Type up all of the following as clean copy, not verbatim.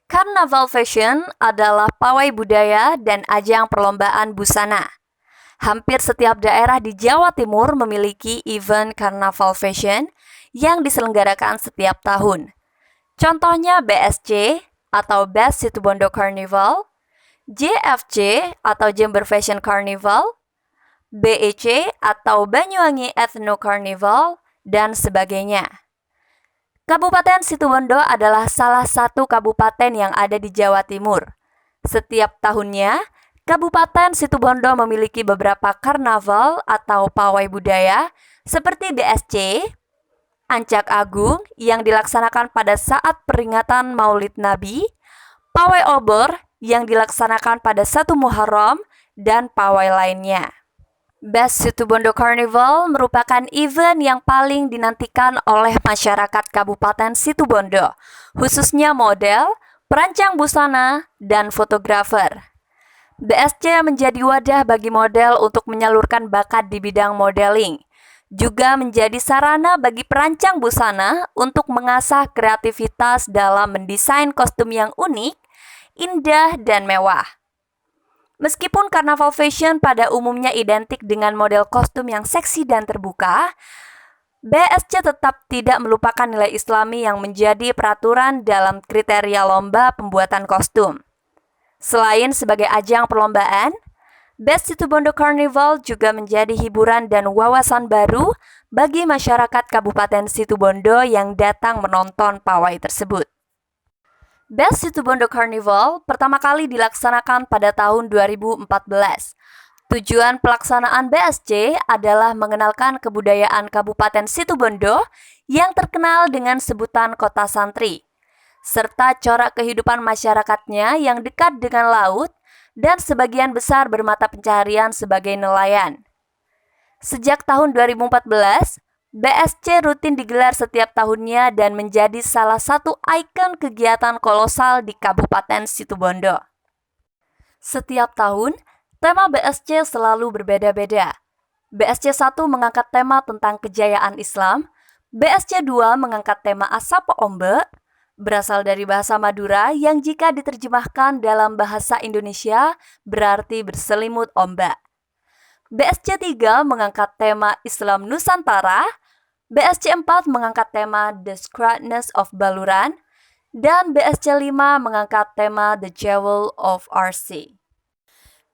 Carnaval Fashion adalah pawai budaya dan ajang perlombaan busana. Hampir setiap daerah di Jawa Timur memiliki event Carnaval Fashion yang diselenggarakan setiap tahun. Contohnya BSC atau Best Situbondo Carnival, JFC atau Jember Fashion Carnival, BEC atau Banyuwangi Ethno Carnival, dan sebagainya. Kabupaten Situbondo adalah salah satu kabupaten yang ada di Jawa Timur. Setiap tahunnya, Kabupaten Situbondo memiliki beberapa karnaval atau pawai budaya seperti BSC, Ancak Agung yang dilaksanakan pada saat peringatan Maulid Nabi, pawai obor yang dilaksanakan pada 1 Muharram, dan pawai lainnya. Best Situbondo Carnival merupakan event yang paling dinantikan oleh masyarakat Kabupaten Situbondo, khususnya model, perancang busana, dan fotografer. BSC menjadi wadah bagi model untuk menyalurkan bakat di bidang modeling, juga menjadi sarana bagi perancang busana untuk mengasah kreativitas dalam mendesain kostum yang unik, indah, dan mewah. Meskipun Carnaval Fashion pada umumnya identik dengan model kostum yang seksi dan terbuka, BSC tetap tidak melupakan nilai Islami yang menjadi peraturan dalam kriteria lomba pembuatan kostum. Selain sebagai ajang perlombaan, Best Situbondo Carnival juga menjadi hiburan dan wawasan baru bagi masyarakat Kabupaten Situbondo yang datang menonton pawai tersebut. Best Situbondo Carnival pertama kali dilaksanakan pada tahun 2014. Tujuan pelaksanaan BSC adalah mengenalkan kebudayaan Kabupaten Situbondo yang terkenal dengan sebutan Kota Santri, serta corak kehidupan masyarakatnya yang dekat dengan laut dan sebagian besar bermata pencaharian sebagai nelayan. Sejak tahun 2014, BSC rutin digelar setiap tahunnya dan menjadi salah satu ikon kegiatan kolosal di Kabupaten Situbondo. Setiap tahun, tema BSC selalu berbeda-beda. BSC 1 mengangkat tema tentang kejayaan Islam, BSC 2 mengangkat tema Asapo Ombe, berasal dari bahasa Madura yang jika diterjemahkan dalam bahasa Indonesia berarti berselimut ombak. BSC 3 mengangkat tema Islam Nusantara, BSC 4 mengangkat tema The Sacredness of Baluran, dan BSC 5 mengangkat tema The Jewel of Our Sea.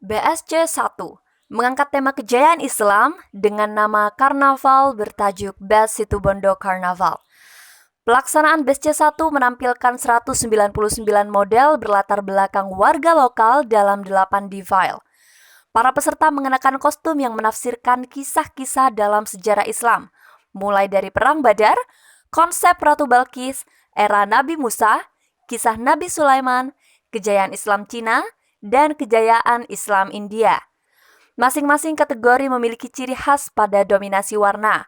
BSC 1 mengangkat tema kejayaan Islam dengan nama karnaval bertajuk Best Situbondo Carnaval. Pelaksanaan BSC 1 menampilkan 199 model berlatar belakang warga lokal dalam 8 defile. Para peserta mengenakan kostum yang menafsirkan kisah-kisah dalam sejarah Islam, mulai dari Perang Badar, konsep Ratu Balkis, era Nabi Musa, kisah Nabi Sulaiman, kejayaan Islam Cina, dan kejayaan Islam India. Masing-masing kategori memiliki ciri khas pada dominasi warna.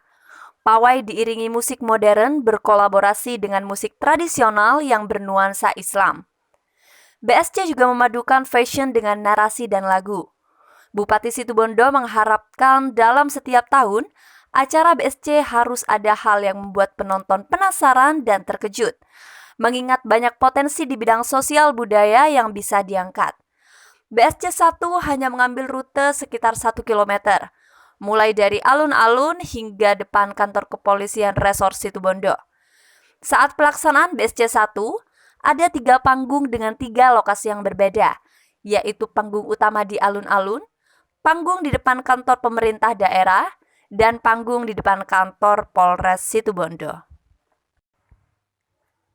Pawai diiringi musik modern berkolaborasi dengan musik tradisional yang bernuansa Islam. BSC juga memadukan fashion dengan narasi dan lagu. Bupati Situbondo mengharapkan dalam setiap tahun, acara BSC harus ada hal yang membuat penonton penasaran dan terkejut, mengingat banyak potensi di bidang sosial budaya yang bisa diangkat. BSC 1 hanya mengambil rute sekitar 1 km, mulai dari alun-alun hingga depan kantor kepolisian Resor Situbondo. Saat pelaksanaan BSC 1, ada 3 panggung dengan 3 lokasi yang berbeda, yaitu panggung utama di alun-alun, panggung di depan kantor pemerintah daerah, dan panggung di depan kantor Polres Situbondo.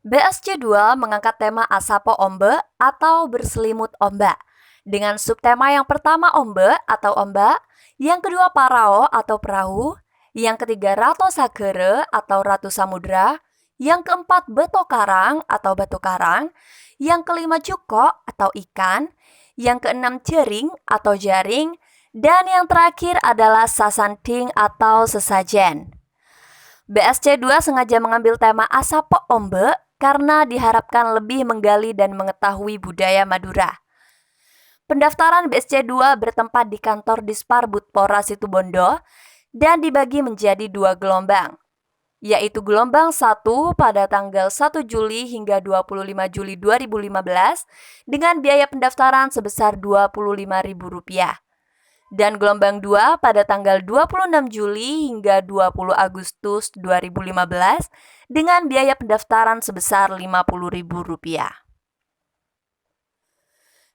BSC 2 mengangkat tema Asapo Ombe atau berselimut ombak, dengan subtema yang pertama Ombe atau ombak, yang kedua Parao atau perahu, yang ketiga Rato Sagere atau Ratu Samudra, yang keempat Beto Karang atau batu karang, yang kelima Cuko atau ikan, yang keenam Jering atau jaring, dan yang terakhir adalah Sasanting atau sesajen. BSC 2 sengaja mengambil tema Asapo Ombe karena diharapkan lebih menggali dan mengetahui budaya Madura. Pendaftaran BSC 2 bertempat di kantor Dispar Butpora Situbondo dan dibagi menjadi 2 gelombang. yaitu gelombang 1 pada tanggal 1 Juli hingga 25 Juli 2015 dengan biaya pendaftaran sebesar Rp25.000. Dan gelombang 2 pada tanggal 26 Juli hingga 20 Agustus 2015 dengan biaya pendaftaran sebesar Rp50.000.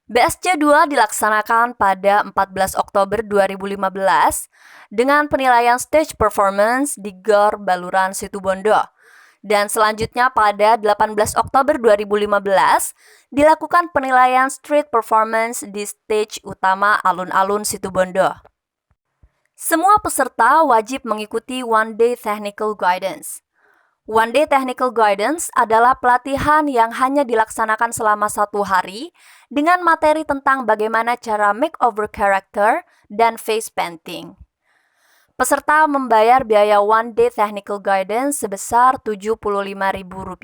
BSC2 dilaksanakan pada 14 Oktober 2015 dengan penilaian stage performance di GOR Baluran Situbondo. Dan selanjutnya pada 18 Oktober 2015 dilakukan penilaian street performance di stage utama alun-alun Situbondo. Semua peserta wajib mengikuti One Day Technical Guidance. One Day Technical Guidance adalah pelatihan yang hanya dilaksanakan selama 1 hari dengan materi tentang bagaimana cara makeover character dan face painting. Peserta membayar biaya One Day Technical Guidance sebesar Rp75.000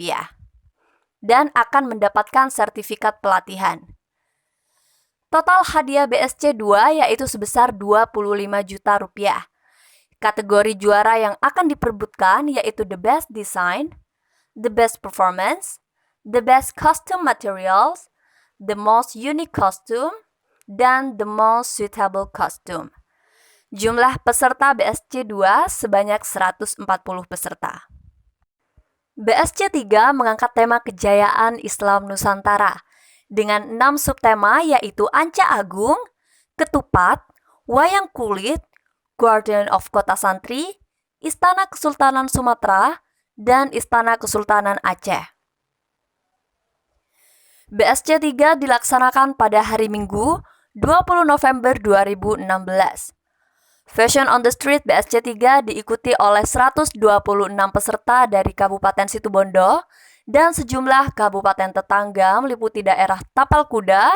dan akan mendapatkan sertifikat pelatihan. Total hadiah BSC2 yaitu sebesar Rp25 juta. Kategori juara yang akan diperebutkan yaitu The Best Design, The Best Performance, The Best Costume Materials, The Most Unique Costume, dan The Most Suitable Costume. Jumlah peserta BSC2 sebanyak 140 peserta. BSC3 mengangkat tema kejayaan Islam Nusantara dengan 6 subtema yaitu Anca Agung, Ketupat, Wayang Kulit, Guardian of Kota Santri, Istana Kesultanan Sumatera, dan Istana Kesultanan Aceh. BSC3 dilaksanakan pada hari Minggu, 20 November 2016. Fashion on the Street BSC3 diikuti oleh 126 peserta dari Kabupaten Situbondo dan sejumlah kabupaten tetangga meliputi daerah Tapal Kuda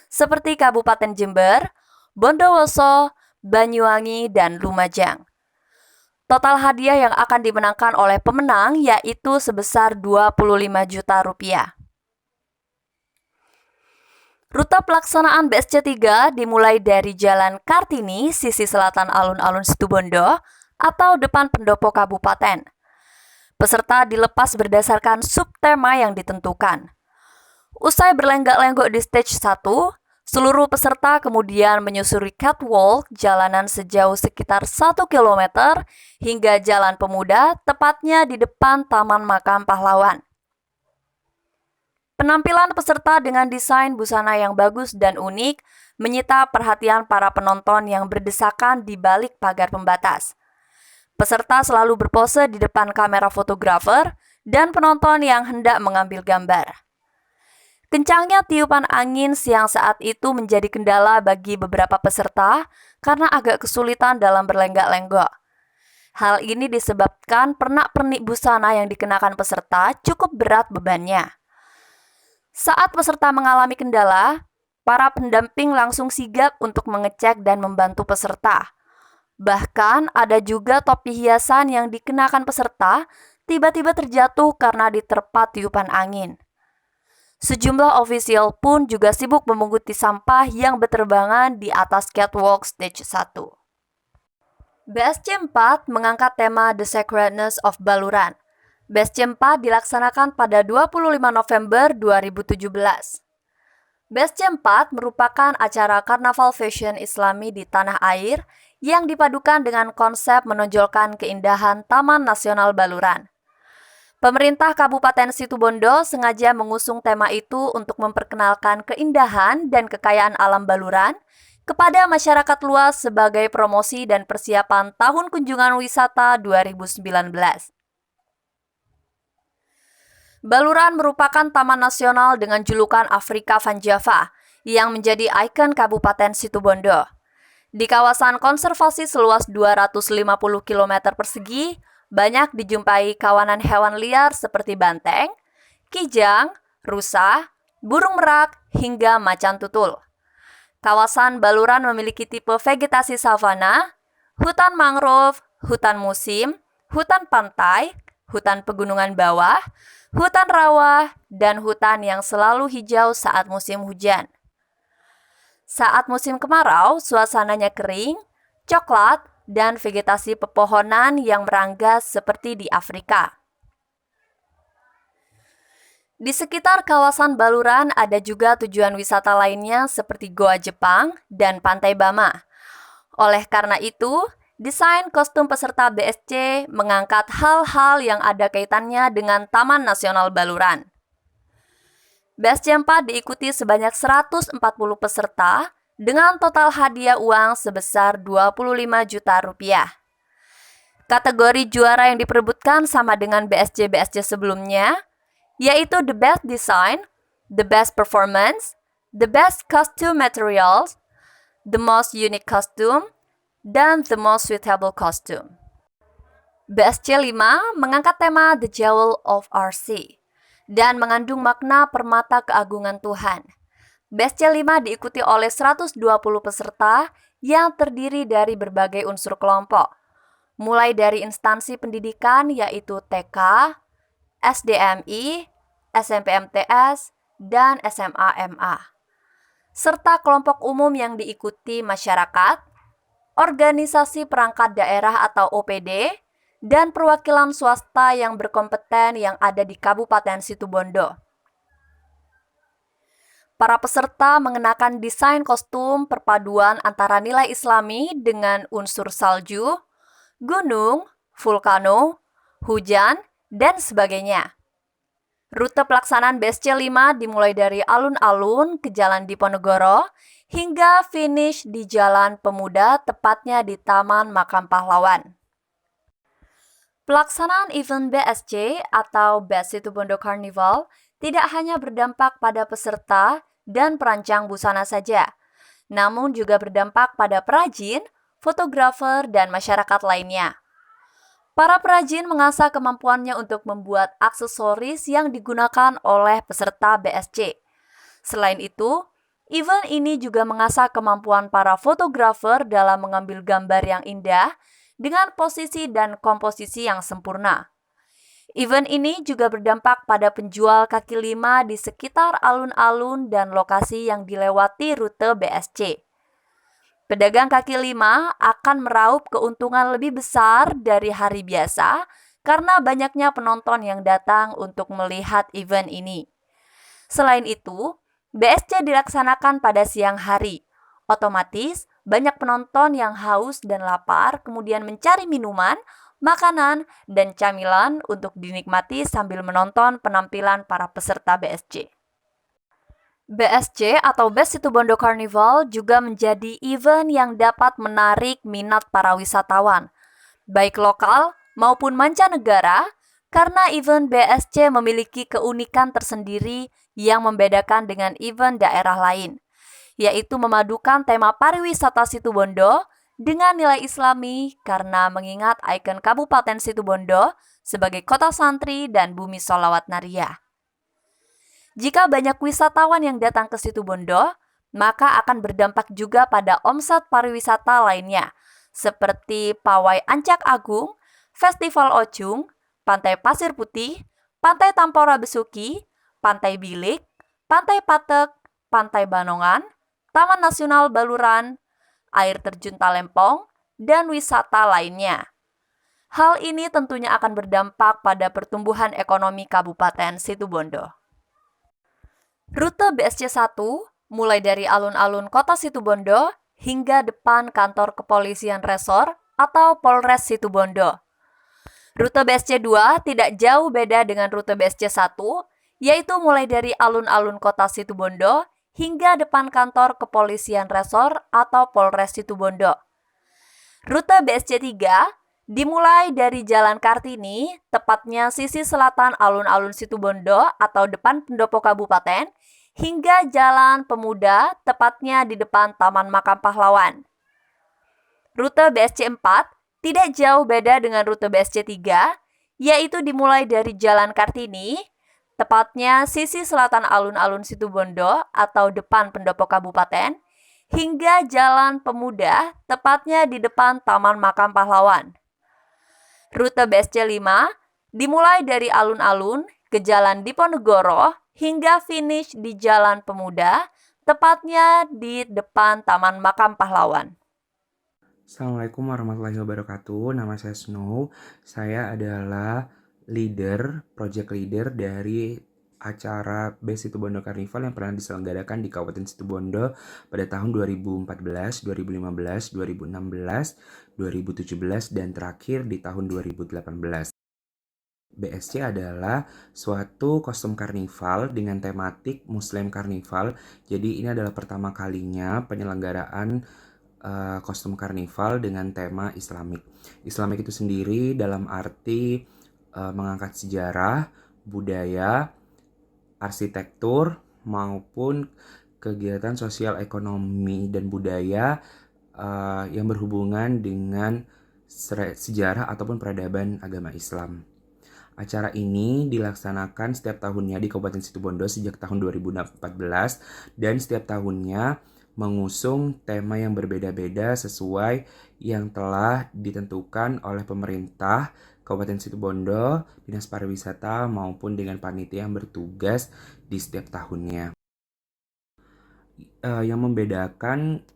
seperti Kabupaten Jember, Bondowoso, Banyuwangi, dan Lumajang. Total hadiah yang akan dimenangkan oleh pemenang yaitu sebesar Rp25 juta. Rute pelaksanaan BSC3 dimulai dari Jalan Kartini, sisi selatan alun-alun Situbondo atau depan pendopo kabupaten. Peserta dilepas berdasarkan subtema yang ditentukan. Usai berlenggak-lenggok di stage 1, seluruh peserta kemudian menyusuri catwalk jalanan sejauh sekitar 1 km hingga Jalan Pemuda, tepatnya di depan Taman Makam Pahlawan. Penampilan peserta dengan desain busana yang bagus dan unik menyita perhatian para penonton yang berdesakan di balik pagar pembatas. Peserta selalu berpose di depan kamera fotografer dan penonton yang hendak mengambil gambar. Kencangnya tiupan angin siang saat itu menjadi kendala bagi beberapa peserta karena agak kesulitan dalam berlenggak-lenggok. Hal ini disebabkan pernak-pernik busana yang dikenakan peserta cukup berat bebannya. Saat peserta mengalami kendala, para pendamping langsung sigap untuk mengecek dan membantu peserta. Bahkan ada juga topi hiasan yang dikenakan peserta tiba-tiba terjatuh karena diterpa tiupan angin. Sejumlah ofisial pun juga sibuk memunguti sampah yang berterbangan di atas catwalk stage 1. BSC4 mengangkat tema The Sacredness of Baluran. BSC4 dilaksanakan pada 25 November 2017. BSC4 merupakan acara karnaval fashion Islami di tanah air yang dipadukan dengan konsep menonjolkan keindahan Taman Nasional Baluran. Pemerintah Kabupaten Situbondo sengaja mengusung tema itu untuk memperkenalkan keindahan dan kekayaan alam Baluran kepada masyarakat luas sebagai promosi dan persiapan Tahun Kunjungan Wisata 2019. Baluran merupakan taman nasional dengan julukan Afrika Van Java yang menjadi ikon Kabupaten Situbondo. Di kawasan konservasi seluas 250 km persegi, banyak dijumpai kawanan hewan liar seperti banteng, kijang, rusa, burung merak, hingga macan tutul. Kawasan Baluran memiliki tipe vegetasi savana, hutan mangrove, hutan musim, hutan pantai, hutan pegunungan bawah, hutan rawa, dan hutan yang selalu hijau saat musim hujan. Saat musim kemarau, suasananya kering, coklat, dan vegetasi pepohonan yang meranggas seperti di Afrika. Di sekitar kawasan Baluran ada juga tujuan wisata lainnya seperti Goa Jepang dan Pantai Bama. Oleh karena itu, desain kostum peserta BSC mengangkat hal-hal yang ada kaitannya dengan Taman Nasional Baluran. BSC 4 diikuti sebanyak 140 peserta dengan total hadiah uang sebesar 25 juta rupiah. Kategori juara yang diperebutkan sama dengan BSC-BSC sebelumnya, yaitu The Best Design, The Best Performance, The Best Costume Materials, The Most Unique Costume, dan The Most Suitable Costume. BSC 5 mengangkat tema The Jewel of Our Sea dan mengandung makna permata keagungan Tuhan. BSC 5 diikuti oleh 120 peserta yang terdiri dari berbagai unsur kelompok, mulai dari instansi pendidikan yaitu TK, SDMI, SMPMTS, dan SMA-MA, serta kelompok umum yang diikuti masyarakat, organisasi perangkat daerah atau OPD, dan perwakilan swasta yang berkompeten yang ada di Kabupaten Situbondo. Para peserta mengenakan desain kostum perpaduan antara nilai Islami dengan unsur salju, gunung, vulkano, hujan, dan sebagainya. Rute pelaksanaan BSC 5 dimulai dari alun-alun ke Jalan Diponegoro hingga finish di Jalan Pemuda, tepatnya di Taman Makam Pahlawan. Pelaksanaan event BSC atau Best Situbondo Carnival tidak hanya berdampak pada peserta dan perancang busana saja, namun juga berdampak pada perajin, fotografer, dan masyarakat lainnya. Para perajin mengasah kemampuannya untuk membuat aksesoris yang digunakan oleh peserta BSC. Selain itu, event ini juga mengasah kemampuan para fotografer dalam mengambil gambar yang indah dengan posisi dan komposisi yang sempurna. Event ini juga berdampak pada penjual kaki lima di sekitar alun-alun dan lokasi yang dilewati rute BSC. Pedagang kaki lima akan meraup keuntungan lebih besar dari hari biasa karena banyaknya penonton yang datang untuk melihat event ini. Selain itu, BSC dilaksanakan pada siang hari. Otomatis, banyak penonton yang haus dan lapar kemudian mencari minuman, makanan, dan camilan untuk dinikmati sambil menonton penampilan para peserta BSC. BSC atau Best Situbondo Carnival juga menjadi event yang dapat menarik minat para wisatawan, baik lokal maupun mancanegara, karena event BSC memiliki keunikan tersendiri yang membedakan dengan event daerah lain, yaitu memadukan tema pariwisata Situbondo dengan nilai Islami karena mengingat ikon Kabupaten Situbondo sebagai kota santri dan bumi sholawat nariyah. Jika banyak wisatawan yang datang ke Situbondo, maka akan berdampak juga pada omset pariwisata lainnya, seperti Pawai Ancak Agung, Festival Ocung, Pantai Pasir Putih, Pantai Tampora Besuki, Pantai Bilik, Pantai Patek, Pantai Banongan, Taman Nasional Baluran, air terjun Talempong, dan wisata lainnya. Hal ini tentunya akan berdampak pada pertumbuhan ekonomi Kabupaten Situbondo. Rute BSC 1 mulai dari alun-alun kota Situbondo hingga depan kantor kepolisian resor atau Polres Situbondo. Rute BSC 2 tidak jauh beda dengan rute BSC 1, yaitu mulai dari alun-alun kota Situbondo hingga depan kantor kepolisian resor atau Polres Situbondo. Rute BSC 3 dimulai dari Jalan Kartini, tepatnya sisi selatan alun-alun Situbondo atau depan pendopo kabupaten, hingga Jalan Pemuda, tepatnya di depan Taman Makam Pahlawan. Rute BSC 4 tidak jauh beda dengan rute BSC 3, yaitu dimulai dari Jalan Kartini, tepatnya sisi selatan alun-alun Situbondo atau depan pendopo kabupaten, hingga Jalan Pemuda, tepatnya di depan Taman Makam Pahlawan. Rute BSC 5 dimulai dari alun-alun ke Jalan Diponegoro hingga finish di Jalan Pemuda, tepatnya di depan Taman Makam Pahlawan. Assalamualaikum warahmatullahi wabarakatuh. Nama saya Snow. Saya adalah project leader dari acara Best Situbondo Carnival yang pernah diselenggarakan di Kabupaten Situbondo pada tahun 2014, 2015, 2016, 2017, dan terakhir di tahun 2018. BSC adalah suatu kostum karnival dengan tematik Muslim Karnival. Jadi ini adalah pertama kalinya penyelenggaraan kostum karnival dengan tema Islamik. Islamik itu sendiri dalam arti mengangkat sejarah, budaya, arsitektur, maupun kegiatan sosial ekonomi dan budaya yang berhubungan dengan sejarah ataupun peradaban agama Islam. Acara ini dilaksanakan setiap tahunnya di Kabupaten Situbondo sejak tahun 2014 dan setiap tahunnya mengusung tema yang berbeda-beda sesuai yang telah ditentukan oleh pemerintah Kabupaten Situbondo, Dinas Pariwisata maupun dengan panitia yang bertugas di setiap tahunnya. Yang membedakan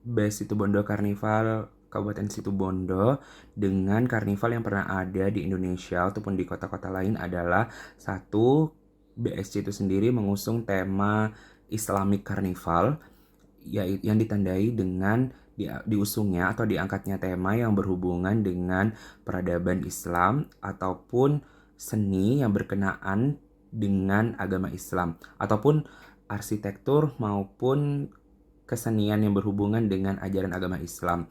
Best Situbondo Karnival Kabupaten Situbondo dengan karnival yang pernah ada di Indonesia ataupun di kota-kota lain adalah satu, BSC itu sendiri mengusung tema Islamic Carnival yang ditandai dengan diusungnya atau diangkatnya tema yang berhubungan dengan peradaban Islam ataupun seni yang berkenaan dengan agama Islam ataupun arsitektur maupun kesenian yang berhubungan dengan ajaran agama Islam.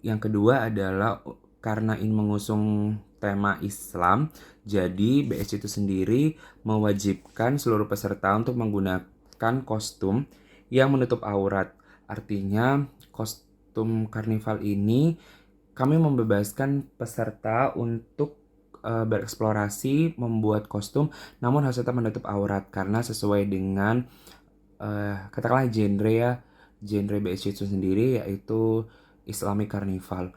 Yang kedua adalah karena ini mengusung tema Islam, jadi BSC itu sendiri mewajibkan seluruh peserta untuk menggunakan kostum yang menutup aurat. Artinya kostum karnival ini kami membebaskan peserta untuk bereksplorasi membuat kostum namun harus tetap menutup aurat karena sesuai dengan katakanlah genre BSC itu sendiri yaitu Islamic Carnival.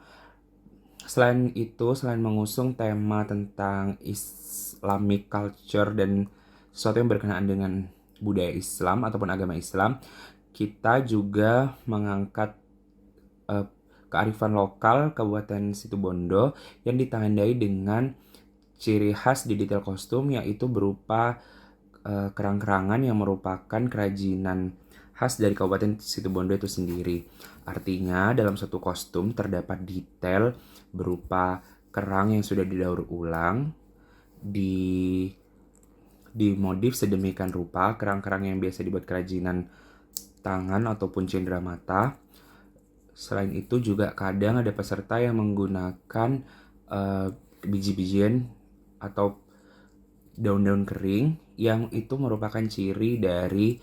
Selain itu, selain mengusung tema tentang Islamic culture dan sesuatu yang berkenaan dengan budaya Islam ataupun agama Islam, kita juga mengangkat kearifan lokal Kabupaten Situbondo yang ditandai dengan ciri khas di detail kostum yaitu berupa kerang-kerangan yang merupakan kerajinan khas dari Kabupaten Situbondo itu sendiri. Artinya dalam satu kostum terdapat detail berupa kerang yang sudah didaur ulang, dimodif sedemikian rupa, kerang-kerang yang biasa dibuat kerajinan tangan ataupun cendera mata. Selain itu juga kadang ada peserta yang menggunakan biji-bijian atau daun-daun kering yang itu merupakan ciri dari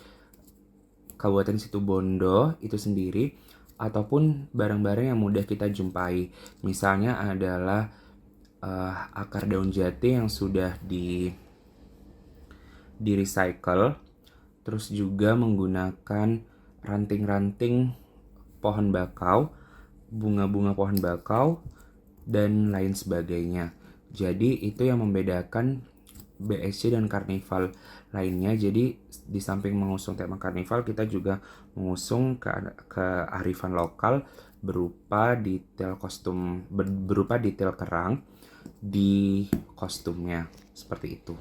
Kabupaten Situbondo itu sendiri ataupun barang-barang yang mudah kita jumpai. Misalnya adalah akar daun jati yang sudah di recycle, terus juga menggunakan ranting-ranting pohon bakau, bunga-bunga pohon bakau, dan lain sebagainya. Jadi itu yang membedakan BSC dan karnival lainnya. Jadi di samping mengusung tema karnival, kita juga mengusung kearifan lokal berupa detail kostum, berupa detail kerang di kostumnya, seperti itu.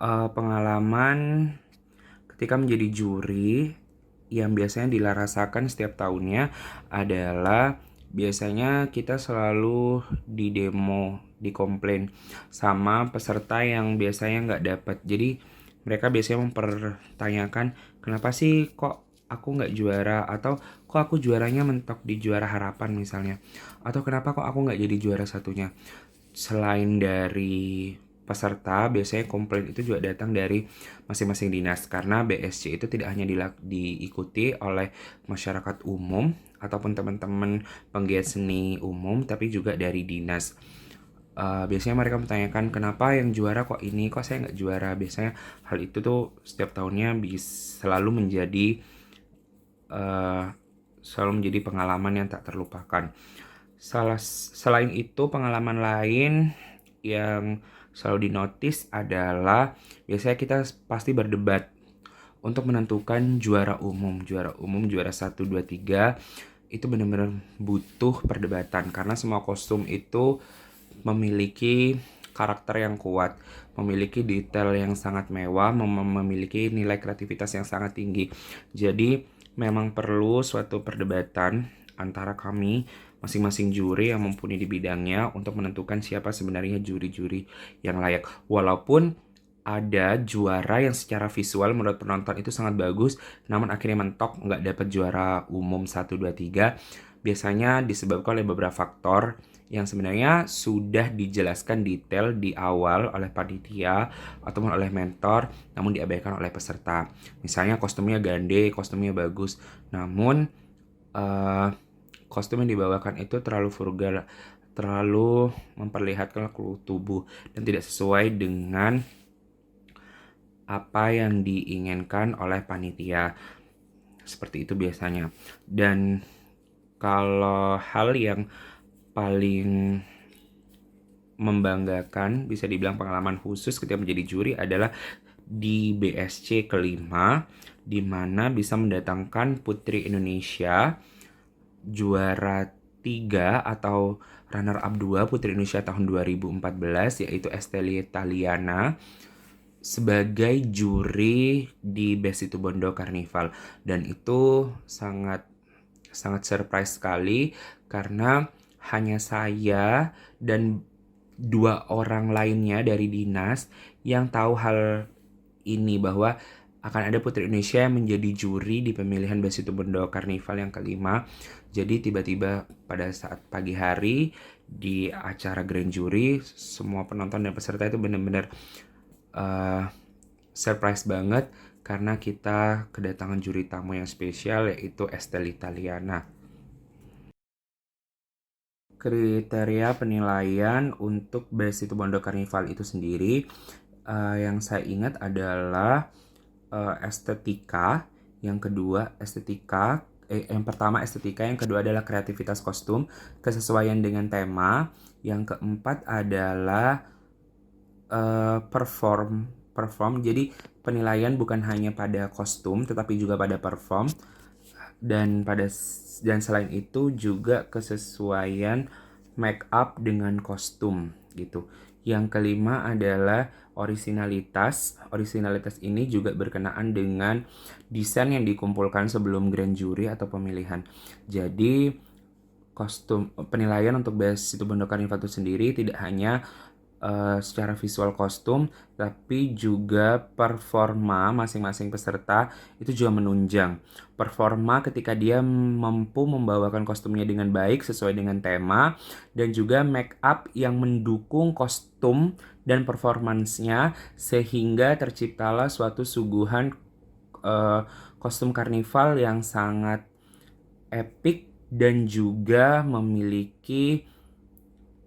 Pengalaman ketika menjadi juri yang biasanya dirasakan setiap tahunnya adalah biasanya kita selalu di demo, dikomplain sama peserta yang biasanya nggak dapat. Jadi mereka biasanya mempertanyakan kenapa sih kok aku nggak juara, atau kok aku juaranya mentok di juara harapan misalnya, atau kenapa kok aku nggak jadi juara satunya. Selain dari peserta, biasanya komplain itu juga datang dari masing-masing dinas karena BSC itu tidak hanya diikuti oleh masyarakat umum ataupun teman-teman penggiat seni umum, tapi juga dari dinas. Biasanya mereka menanyakan kenapa yang juara kok ini, kok saya nggak juara. Biasanya hal itu tuh setiap tahunnya selalu menjadi pengalaman yang tak terlupakan. Selain itu, pengalaman lain yang selalu dinotis adalah biasanya kita pasti berdebat untuk menentukan juara umum. Juara 1, 2, 3 itu benar-benar butuh perdebatan karena semua kostum itu memiliki karakter yang kuat, memiliki detail yang sangat mewah, memiliki nilai kreativitas yang sangat tinggi. Jadi memang perlu suatu perdebatan antara kami masing-masing juri yang mumpuni di bidangnya untuk menentukan siapa sebenarnya juri-juri yang layak. Walaupun ada juara yang secara visual menurut penonton itu sangat bagus, namun akhirnya mentok nggak dapat juara umum 1, 2, 3. Biasanya disebabkan oleh beberapa faktor yang sebenarnya sudah dijelaskan detail di awal oleh panitia ataupun oleh mentor, namun diabaikan oleh peserta. Misalnya kostumnya gande, kostumnya bagus, namun kostum yang dibawakan itu terlalu vulgar, terlalu memperlihatkan tubuh dan tidak sesuai dengan apa yang diinginkan oleh panitia. Seperti itu biasanya. Dan kalau hal yang paling membanggakan, bisa dibilang pengalaman khusus ketika menjadi juri adalah di BSC kelima, di mana bisa mendatangkan Putri Indonesia juara 3 atau runner up 2 Putri Indonesia tahun 2014, yaitu Estelia Taliana, sebagai juri di Best Situbondo Carnival. Dan itu sangat surprise sekali karena hanya saya dan 2 orang lainnya dari dinas yang tahu hal ini, bahwa akan ada Putri Indonesia yang menjadi juri di pemilihan Best Situbondo Carnival yang kelima. Jadi tiba-tiba pada saat pagi hari di acara grand jury, semua penonton dan peserta itu benar-benar surprise banget karena kita kedatangan juri tamu yang spesial, yaitu Estelia Taliana. Kriteria penilaian untuk Best Situbondo Carnival itu sendiri yang saya ingat adalah estetika, yang kedua yang pertama estetika, yang kedua adalah kreativitas kostum, kesesuaian dengan tema, yang keempat adalah perform. Jadi penilaian bukan hanya pada kostum tetapi juga pada perform, dan selain itu juga kesesuaian make up dengan kostum gitu. Yang kelima adalah orisinalitas. Orisinalitas ini juga berkenaan dengan desain yang dikumpulkan sebelum grand jury atau pemilihan. Jadi penilaian untuk Best Situbondo Carnival itu sendiri tidak hanya secara visual kostum, tapi juga performa masing-masing peserta itu juga menunjang. Performa ketika dia mampu membawakan kostumnya dengan baik sesuai dengan tema, dan juga make up yang mendukung kostum dan performansnya sehingga terciptalah suatu suguhan kostum karnival yang sangat epic dan juga memiliki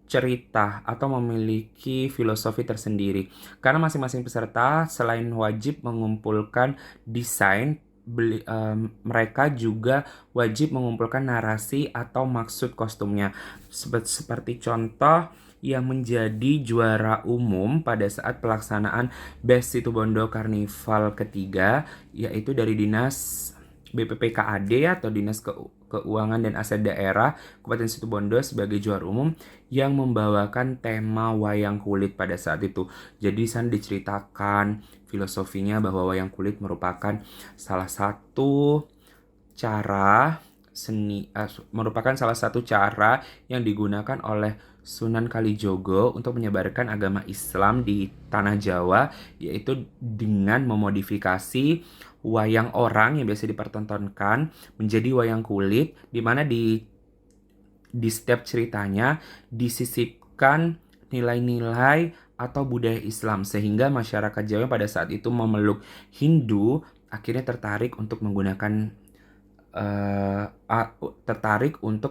cerita atau memiliki filosofi tersendiri. Karena masing-masing peserta selain wajib mengumpulkan desain, mereka juga wajib mengumpulkan narasi atau maksud kostumnya. Seperti contoh yang menjadi juara umum pada saat pelaksanaan Best Situbondo Carnival ketiga, yaitu dari Dinas BPPKAD atau Dinas Keuangan dan Aset Daerah Kabupaten Situbondo sebagai juara umum yang membawakan tema wayang kulit pada saat itu. Jadi sana diceritakan filosofinya bahwa wayang kulit merupakan salah satu cara yang digunakan oleh Sunan Kalijogo untuk menyebarkan agama Islam di tanah Jawa, yaitu dengan memodifikasi wayang orang yang biasa dipertontonkan menjadi wayang kulit, di mana di setiap ceritanya disisipkan nilai-nilai atau budaya Islam, sehingga masyarakat Jawa pada saat itu memeluk Hindu akhirnya tertarik untuk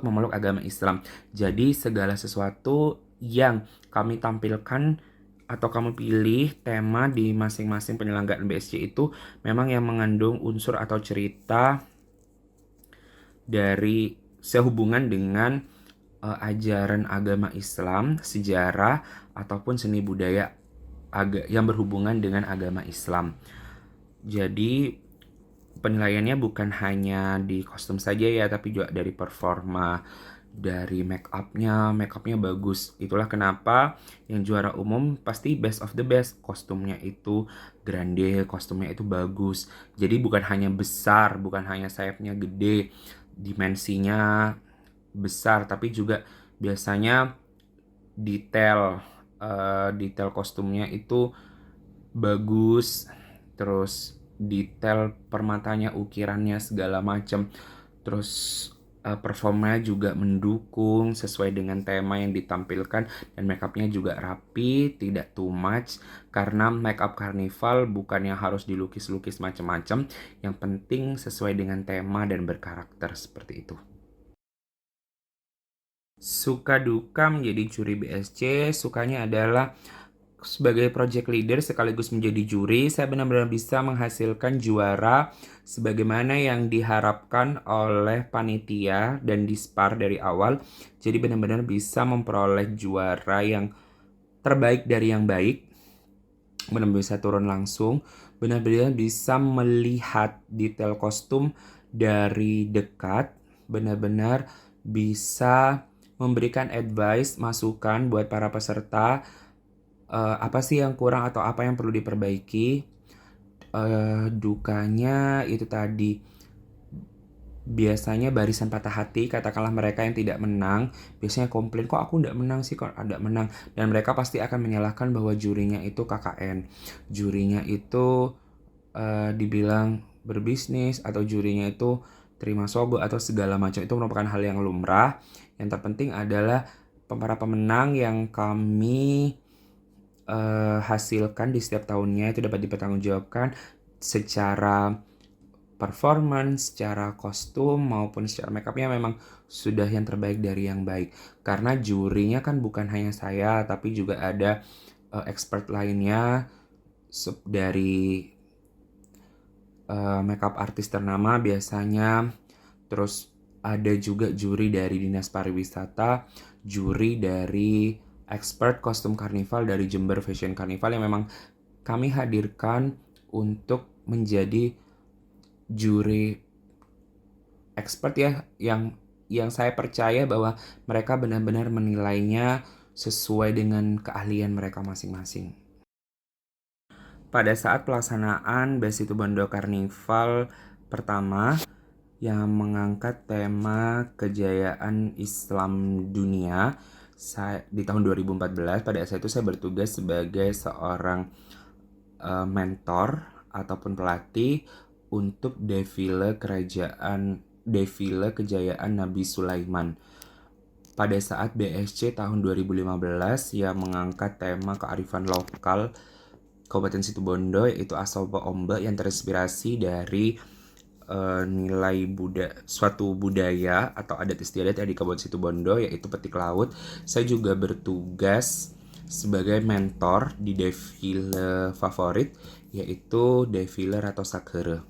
memeluk agama Islam. Jadi segala sesuatu yang kami tampilkan atau kamu pilih tema di masing-masing penyelenggaraan BSC itu memang yang mengandung unsur atau cerita dari sehubungan dengan ajaran agama Islam, sejarah ataupun seni budaya yang berhubungan dengan agama Islam. Jadi penilaiannya bukan hanya di kostum saja ya, tapi juga dari performa, dari make upnya bagus. Itulah kenapa yang juara umum pasti best of the best. Kostumnya itu grande, kostumnya itu bagus. Jadi bukan hanya besar, bukan hanya sayapnya gede, dimensinya besar, tapi juga biasanya detail kostumnya itu bagus, terus detail permatanya, ukirannya segala macam, terus performanya juga mendukung sesuai dengan tema yang ditampilkan, dan makeupnya juga rapi, tidak too much, karena makeup karnival bukan yang harus dilukis-lukis macam-macam, yang penting sesuai dengan tema dan berkarakter seperti itu. Suka duka menjadi juri BSC, sukanya adalah sebagai project leader sekaligus menjadi juri, saya benar-benar bisa menghasilkan juara sebagaimana yang diharapkan oleh panitia dan dispar dari awal. Jadi benar-benar bisa memperoleh juara yang terbaik dari yang baik. Benar-benar bisa turun langsung, benar-benar bisa melihat detail kostum dari dekat, benar-benar bisa memberikan advice, masukan buat para peserta, apa sih yang kurang atau apa yang perlu diperbaiki. Dukanya itu tadi, biasanya barisan patah hati, katakanlah mereka yang tidak menang, biasanya komplain, kok aku tidak menang sih, kok tidak menang. Dan mereka pasti akan menyalahkan bahwa jurinya itu KKN, jurinya itu dibilang berbisnis, atau jurinya itu terima sogo atau segala macam. Itu merupakan hal yang lumrah. Yang terpenting adalah para pemenang yang kami hasilkan di setiap tahunnya itu dapat dipertanggungjawabkan secara performance, secara kostum maupun secara makeupnya memang sudah yang terbaik dari yang baik. Karena jurinya kan bukan hanya saya, tapi juga ada expert lainnya dari makeup artis ternama biasanya. Terus ada juga juri dari Dinas Pariwisata, juri dari expert kostum karnival dari Jember Fashion Carnival yang memang kami hadirkan untuk menjadi juri expert ya, yang saya percaya bahwa mereka benar-benar menilainya sesuai dengan keahlian mereka masing-masing. Pada saat pelaksanaan Best Situbondo Carnival pertama yang mengangkat tema kejayaan Islam dunia, di tahun 2014, pada saat itu saya bertugas sebagai seorang mentor ataupun pelatih untuk defile kejayaan Nabi Sulaiman. Pada saat BSC tahun 2015 yang mengangkat tema kearifan lokal Kabupaten Situbondo, yaitu Asopo Ombak, yang terinspirasi dari nilai suatu budaya atau adat istiadat di Kabupaten Situbondo, yaitu petik laut. Saya juga bertugas sebagai mentor di defile favorit, yaitu defile Ratu Sakhere.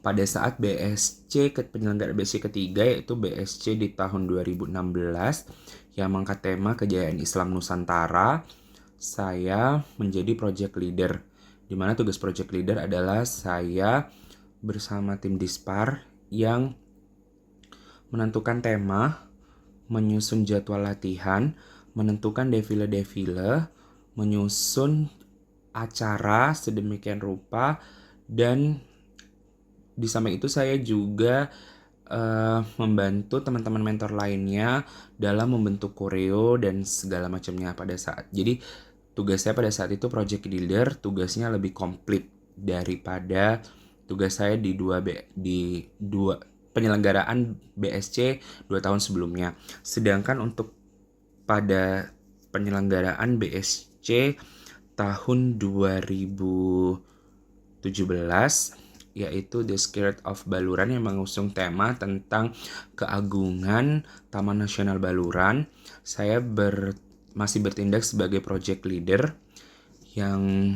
Pada saat penyelenggaraan BSC ketiga, yaitu BSC di tahun 2016 yang mengangkat tema kejayaan Islam Nusantara, saya menjadi project leader, di mana tugas project leader adalah saya bersama tim Dispar yang menentukan tema, menyusun jadwal latihan, menentukan defile-defile, menyusun acara sedemikian rupa, dan di samping itu saya juga membantu teman-teman mentor lainnya dalam membentuk koreo dan segala macamnya pada saat. Jadi tugas saya pada saat itu project leader, tugasnya lebih komplit daripada tugas saya di dua penyelenggaraan BSC 2 tahun sebelumnya. Sedangkan untuk pada penyelenggaraan BSC tahun 2017, yaitu The Spirit of Baluran, yang mengusung tema tentang keagungan Taman Nasional Baluran, saya masih bertindak sebagai project leader yang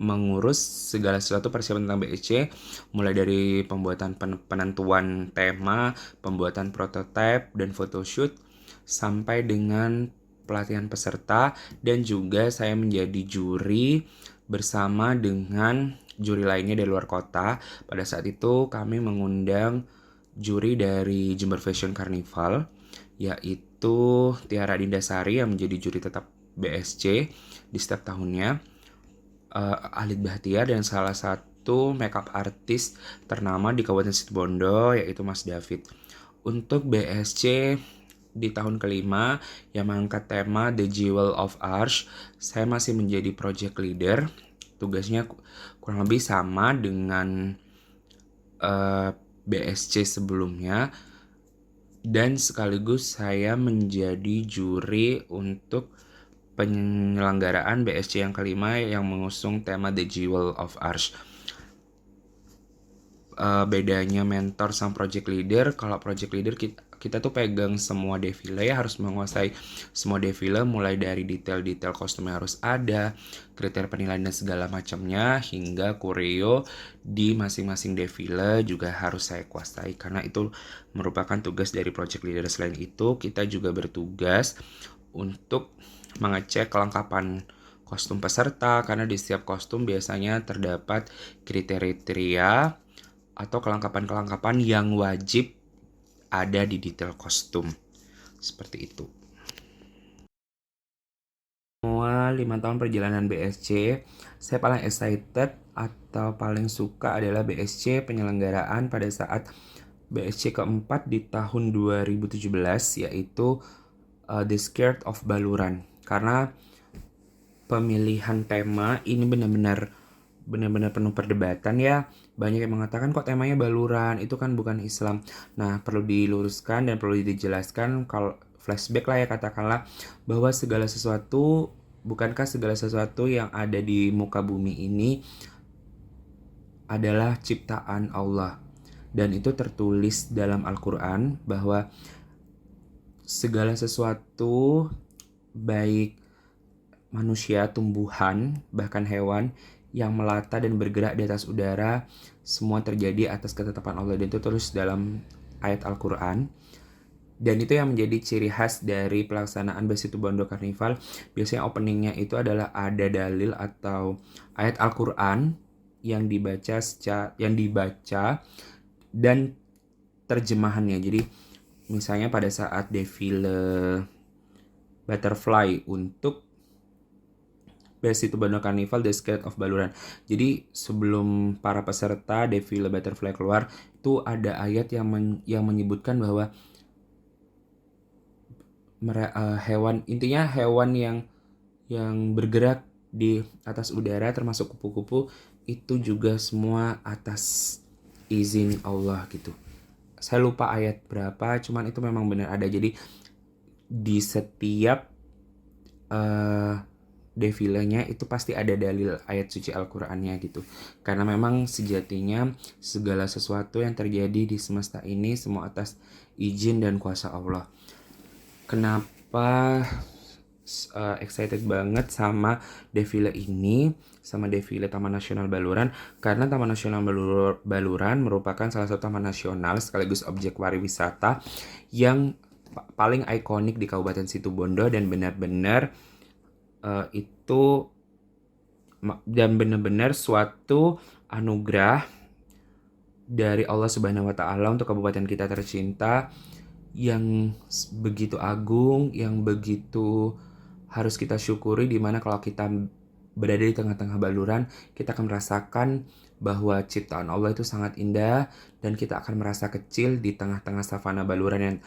mengurus segala sesuatu persiapan tentang BSC, mulai dari pembuatan penentuan tema, pembuatan prototipe dan photoshoot, sampai dengan pelatihan peserta, dan juga saya menjadi juri bersama dengan juri lainnya dari luar kota. Pada saat itu kami mengundang juri dari Jember Fashion Carnival, yaitu Tiara Dindasari yang menjadi juri tetap BSC di setiap tahunnya, Alit Bahtiar, dan salah satu makeup artis ternama di Kabupaten Situbondo yaitu Mas David. Untuk BSC di tahun kelima yang mengangkat tema The Jewel of Arts, saya masih menjadi project leader. Tugasnya kurang lebih sama dengan BSC sebelumnya, dan sekaligus saya menjadi juri untuk penyelenggaraan BSC yang kelima yang mengusung tema The Jewel of Arts. Bedanya mentor sama project leader, kalau project leader kita tuh pegang semua defile, ya harus menguasai semua defile, mulai dari detail-detail kostum yang harus ada, kriteria penilaian dan segala macamnya, hingga koreo di masing-masing defile juga harus saya kuasai, karena itu merupakan tugas dari project leader. Selain itu, kita juga bertugas untuk mengecek kelengkapan kostum peserta, karena di setiap kostum biasanya terdapat kriteria atau kelengkapan-kelengkapan yang wajib ada di detail kostum. Seperti itu. Semua 5 tahun perjalanan BSC, saya paling excited atau paling suka adalah BSC penyelenggaraan pada saat BSC keempat di tahun 2017, yaitu The Scared of Baluran. Karena pemilihan tema ini benar-benar penuh perdebatan ya. Banyak yang mengatakan kok temanya baluran, itu kan bukan Islam. Nah, perlu diluruskan dan perlu dijelaskan, kalau flashback lah ya katakanlah, bahwa bukankah segala sesuatu yang ada di muka bumi ini adalah ciptaan Allah. Dan itu tertulis dalam Al-Quran bahwa segala sesuatu, baik manusia, tumbuhan, bahkan hewan yang melata dan bergerak di atas udara, semua terjadi atas ketetapan Allah, dan itu terus dalam ayat Al-Quran. Dan itu yang menjadi ciri khas dari pelaksanaan Situbondo Carnival. Biasanya openingnya itu adalah ada dalil atau ayat Al-Quran yang dibaca dan terjemahannya. Jadi misalnya pada saat defile butterfly untuk Situbondo Carnival The Scared of Baluran. Jadi sebelum para peserta defile butterfly keluar, itu ada ayat yang menyebutkan bahwa hewan yang bergerak di atas udara termasuk kupu-kupu itu juga semua atas izin Allah gitu. Saya lupa ayat berapa, cuman itu memang benar ada. Jadi di setiap defilenya itu pasti ada dalil ayat suci Al-Qur'annya gitu. Karena memang sejatinya segala sesuatu yang terjadi di semesta ini semua atas izin dan kuasa Allah. Kenapa excited banget sama defile ini, sama defile Taman Nasional Baluran? Karena Taman Nasional Baluran merupakan salah satu taman nasional sekaligus objek pariwisata yang paling ikonik di Kabupaten Situbondo, dan benar-benar suatu anugerah dari Allah Subhanahu wa Ta'ala untuk kabupaten kita tercinta, yang begitu agung, yang begitu harus kita syukuri, dimana kalau kita berada di tengah-tengah baluran, kita akan merasakan bahwa ciptaan Allah itu sangat indah, dan kita akan merasa kecil di tengah-tengah savana baluran yang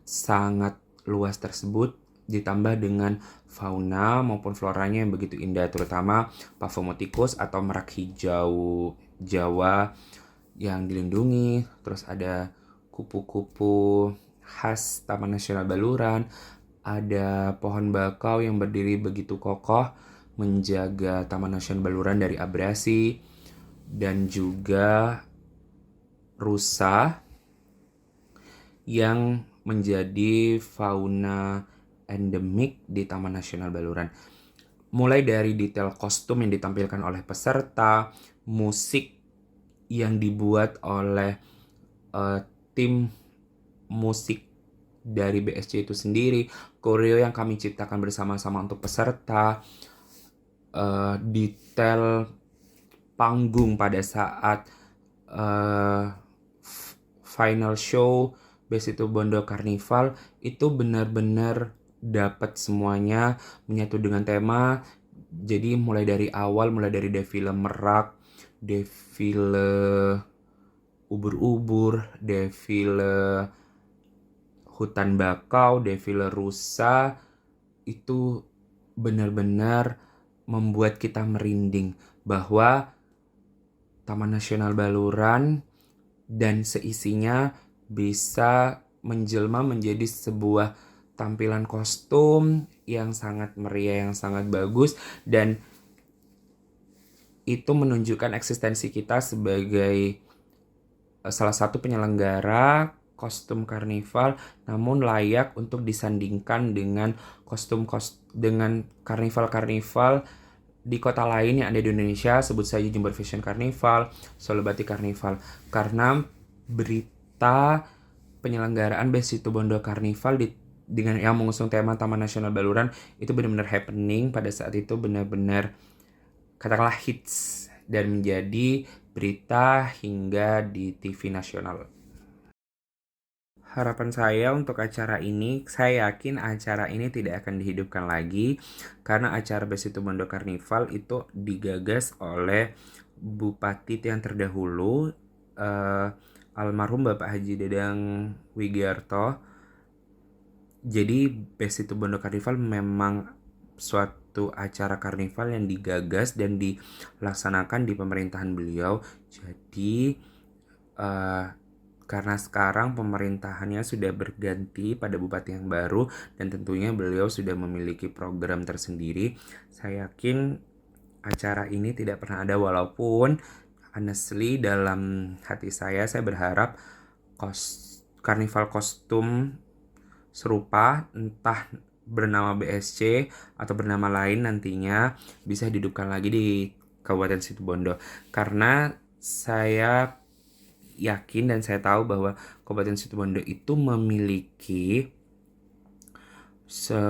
sangat luas tersebut, ditambah dengan fauna maupun floranya yang begitu indah, terutama Paphomoticus atau merak hijau Jawa yang dilindungi. Terus ada kupu-kupu khas Taman Nasional Baluran, ada pohon bakau yang berdiri begitu kokoh menjaga Taman Nasional Baluran dari abrasi, dan juga rusa yang menjadi fauna endemik di Taman Nasional Baluran. Mulai dari detail kostum yang ditampilkan oleh peserta, musik yang dibuat oleh tim musik dari BSC itu sendiri, koreo yang kami ciptakan bersama-sama untuk peserta, detail panggung pada saat final show Best Situ Bondo Carnival itu benar-benar dapat semuanya menyatu dengan tema. Jadi mulai dari defile merak, defile ubur-ubur, defile hutan bakau, defile rusa, itu benar-benar membuat kita merinding bahwa Taman Nasional Baluran dan seisinya bisa menjelma menjadi sebuah tampilan kostum yang sangat meriah, yang sangat bagus, dan itu menunjukkan eksistensi kita sebagai salah satu penyelenggara kostum karnival, namun layak untuk disandingkan dengan dengan karnival-karnival di kota lain yang ada di Indonesia, sebut saja Jember Fashion Carnival, Solo Batik Carnival, karena berita penyelenggaraan Best Situ Bondo Carnival dengan yang mengusung tema Taman Nasional Baluran itu benar-benar happening pada saat itu, benar-benar katakanlah hits dan menjadi berita hingga di TV nasional. Harapan saya untuk acara ini, saya yakin acara ini tidak akan dihidupkan lagi karena acara Best Situ Bondo Carnival itu digagas oleh Bupati yang terdahulu, almarhum Bapak Haji Dadang Wigiarto. Jadi Best Situ Bondo Carnival memang suatu acara karnival yang digagas dan dilaksanakan di pemerintahan beliau. Jadi karena sekarang pemerintahannya sudah berganti pada bupati yang baru dan tentunya beliau sudah memiliki program tersendiri, saya yakin acara ini tidak pernah ada, walaupun honestly dalam hati saya berharap karnival kostum serupa, entah bernama BSC atau bernama lain, nantinya bisa dihidupkan lagi di Kabupaten Situbondo, karena saya yakin dan saya tahu bahwa Kabupaten Situbondo itu memiliki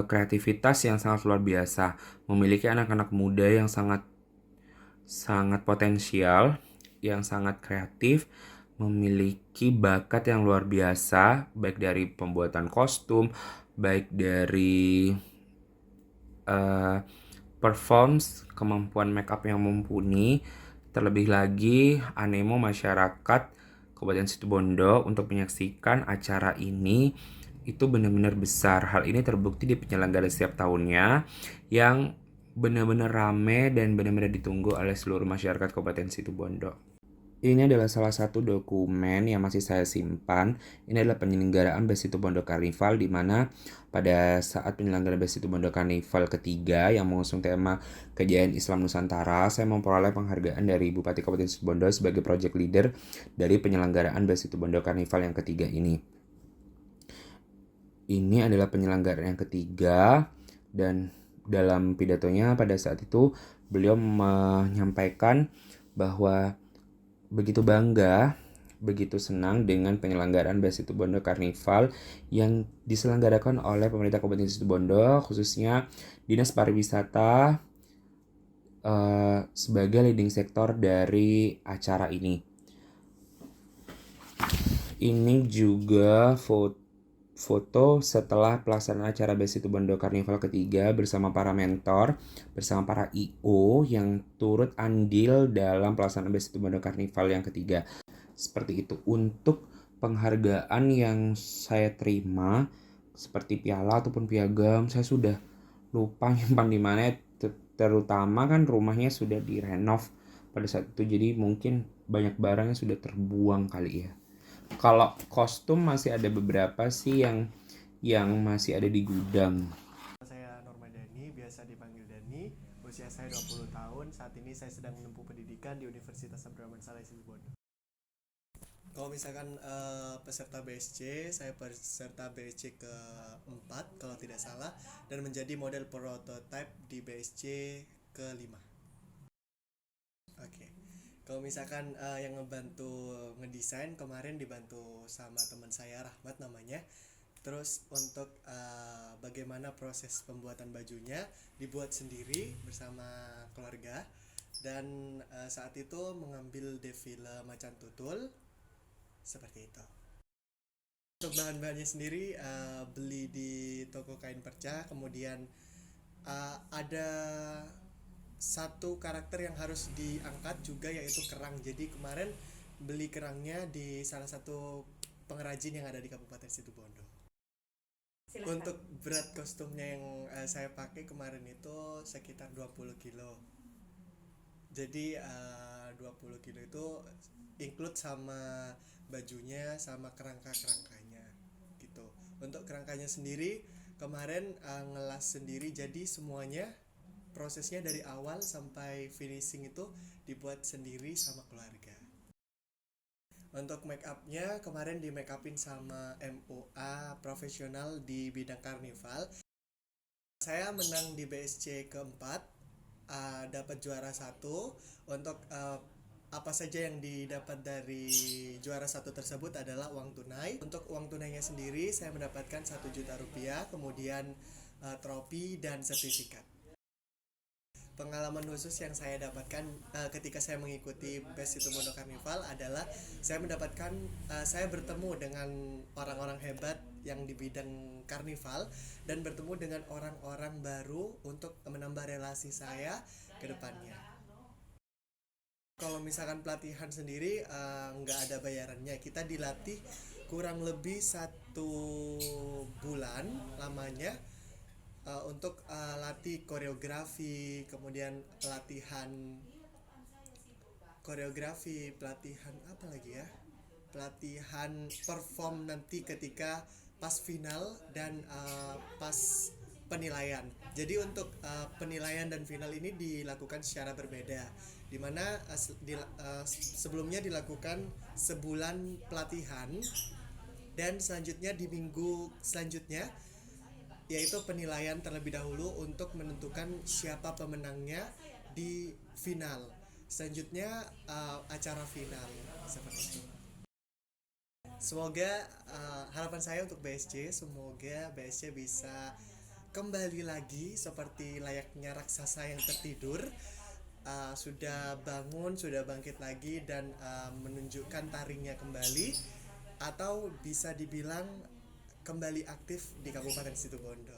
kreativitas yang sangat luar biasa, memiliki anak-anak muda yang sangat potensial, yang sangat kreatif, memiliki bakat yang luar biasa, baik dari pembuatan kostum, baik dari performance, kemampuan make up yang mumpuni, terlebih lagi animo masyarakat Kabupaten Situbondo untuk menyaksikan acara ini itu benar-benar besar. Hal ini terbukti di penyelenggara setiap tahunnya yang benar-benar rame dan benar-benar ditunggu oleh seluruh masyarakat Kabupaten Situbondo. Ini adalah salah satu dokumen yang masih saya simpan. Ini adalah penyelenggaraan Best Situ Bondo Carnival, di mana pada saat penyelenggaraan Best Situ Bondo Carnival ketiga yang mengusung tema Kejayaan Islam Nusantara, saya memperoleh penghargaan dari Bupati Kabupaten Situbondo sebagai project leader dari penyelenggaraan Best Situ Bondo Carnival yang ketiga ini. Ini adalah penyelenggaraan yang ketiga, dan dalam pidatonya pada saat itu beliau menyampaikan bahwa begitu bangga, begitu senang dengan penyelenggaraan Best Situ Bondo Carnival yang diselenggarakan oleh pemerintah Kabupaten Situbondo, khususnya Dinas Pariwisata sebagai leading sektor dari acara ini. Ini juga foto setelah pelaksanaan acara Best Situ Bondo Carnival ketiga bersama para mentor, bersama para IO yang turut andil dalam pelaksanaan Best Situ Bondo Carnival yang ketiga. Seperti itu. Untuk penghargaan yang saya terima seperti piala ataupun piagam, saya sudah lupa nyimpan di mana, terutama kan rumahnya sudah direnov pada saat itu, jadi mungkin banyak barangnya sudah terbuang kali ya. Kalau kostum masih ada beberapa sih yang masih ada di gudang. Saya Norma Dani, biasa dipanggil Dani. Usia saya 20 tahun. Saat ini saya sedang menempuh pendidikan di Universitas Abdurrahman Saleh Situbondo. Kalau misalkan peserta BSC, saya peserta BSC ke-4 kalau tidak salah, dan menjadi model prototype di BSC ke-5. Oke. Kalau misalkan yang ngebantu ngedesain kemarin dibantu sama teman saya Rahmat namanya. Terus untuk bagaimana proses pembuatan bajunya dibuat sendiri bersama keluarga. dan saat itu mengambil defile macan tutul seperti itu. Untuk bahan-bahannya sendiri beli di toko kain perca, kemudian ada satu karakter yang harus diangkat juga, yaitu kerang. Jadi kemarin beli kerangnya di salah satu pengrajin yang ada di Kabupaten Situbondo. Silahkan. Untuk berat kostumnya yang saya pakai kemarin itu sekitar 20 kilo. Jadi 20 kilo itu include sama bajunya sama kerangkanya gitu. Untuk kerangkanya sendiri kemarin ngelas sendiri, jadi semuanya prosesnya dari awal sampai finishing itu dibuat sendiri sama keluarga. Untuk make upnya kemarin di make upin sama MOA profesional di bidang karnival. Saya menang di BSC keempat, dapat juara 1. Untuk apa saja yang didapat dari juara 1 tersebut adalah uang tunai. Untuk uang tunainya sendiri saya mendapatkan 1 juta rupiah, kemudian trofi dan sertifikat. Pengalaman khusus yang saya dapatkan ketika saya mengikuti Best Situbondo Carnival adalah saya bertemu dengan orang-orang hebat yang di bidang karnival dan bertemu dengan orang-orang baru untuk menambah relasi saya ke depannya. Kalau misalkan pelatihan sendiri nggak ada bayarannya, kita dilatih kurang lebih 1 bulan lamanya untuk latih koreografi, kemudian pelatihan apa lagi ya, pelatihan perform nanti ketika pas final dan pas penilaian. Jadi untuk penilaian dan final ini dilakukan secara berbeda, dimana sebelumnya dilakukan sebulan pelatihan dan selanjutnya di minggu selanjutnya yaitu penilaian terlebih dahulu untuk menentukan siapa pemenangnya di final. Selanjutnya acara final seperti itu. Semoga harapan saya untuk BSC, semoga BSC bisa kembali lagi seperti layaknya raksasa yang tertidur, sudah bangun, sudah bangkit lagi dan menunjukkan taringnya kembali, atau bisa dibilang kembali aktif di Kabupaten Situbondo.